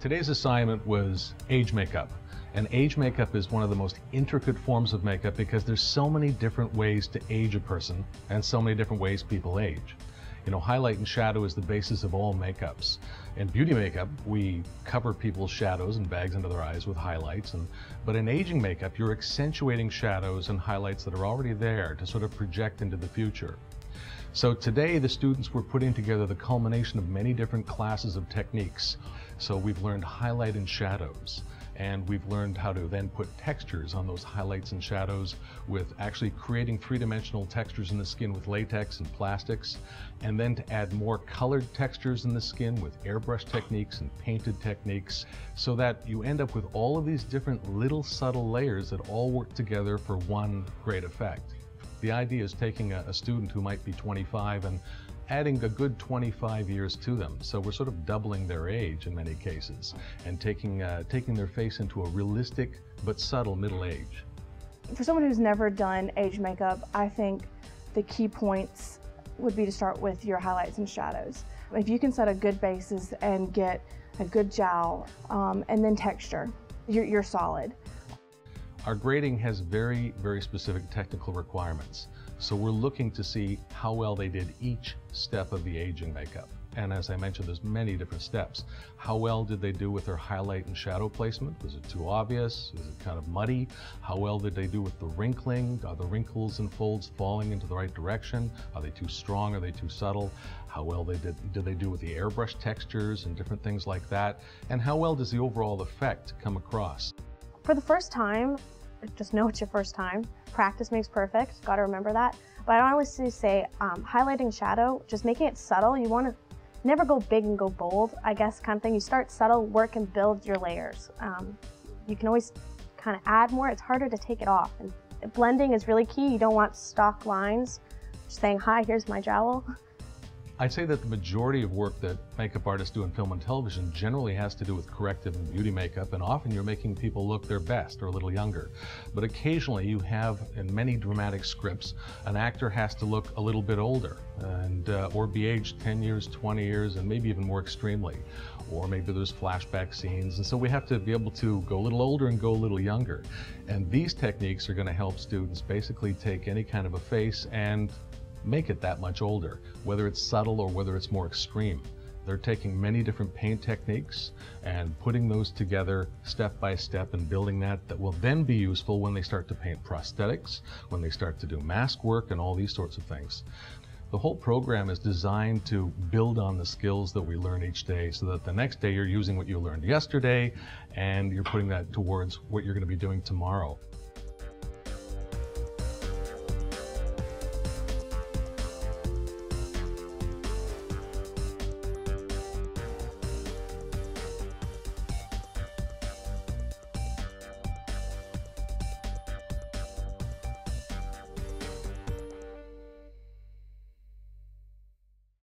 Today's assignment was age makeup. And age makeup is one of the most intricate forms of makeup because there's so many different ways to age a person and so many different ways people age. You know, highlight and shadow is the basis of all makeups. In beauty makeup, we cover people's shadows and bags under their eyes with highlights. But in aging makeup, you're accentuating shadows and highlights that are already there to sort of project into the future. So today the students were putting together the culmination of many different classes of techniques. So we've learned highlight and shadows, and we've learned how to then put textures on those highlights and shadows with actually creating three-dimensional textures in the skin with latex and plastics, and then to add more colored textures in the skin with airbrush techniques and painted techniques, so that you end up with all of these different little subtle layers that all work together for one great effect. The idea is taking a student who might be 25 and adding a good 25 years to them. So we're sort of doubling their age in many cases and taking their face into a realistic but subtle middle age. For someone who's never done age makeup, I think the key points would be to start with your highlights and shadows. If you can set a good basis and get a good jowl and then texture, you're solid. Our grading has very, very specific technical requirements. So we're looking to see how well they did each step of the aging makeup. And as I mentioned, there's many different steps. How well did they do with their highlight and shadow placement? Was it too obvious? Was it kind of muddy? How well did they do with the wrinkling? Are the wrinkles and folds falling into the right direction? Are they too strong? Are they too subtle? How well did they do with the airbrush textures and different things like that? And how well does the overall effect come across? For the first time, just know it's your first time. Practice makes perfect, gotta remember that. But I always say highlighting shadow, just making it subtle. You wanna never go big and go bold, I guess, kind of thing. You start subtle, work and build your layers. You can always kind of add more. It's harder to take it off. And blending is really key. You don't want stock lines. Just saying, hi, here's my jowl. I'd say that the majority of work that makeup artists do in film and television generally has to do with corrective and beauty makeup, and often you're making people look their best or a little younger. But occasionally you have, in many dramatic scripts, an actor has to look a little bit older and or be aged 10 years, 20 years, and maybe even more extremely. Or maybe there's flashback scenes, and so we have to be able to go a little older and go a little younger. And these techniques are going to help students basically take any kind of a face and make it that much older, whether it's subtle or whether it's more extreme. They're taking many different paint techniques and putting those together step by step and building that will then be useful when they start to paint prosthetics, when they start to do mask work and all these sorts of things. The whole program is designed to build on the skills that we learn each day so that the next day you're using what you learned yesterday and you're putting that towards what you're going to be doing tomorrow.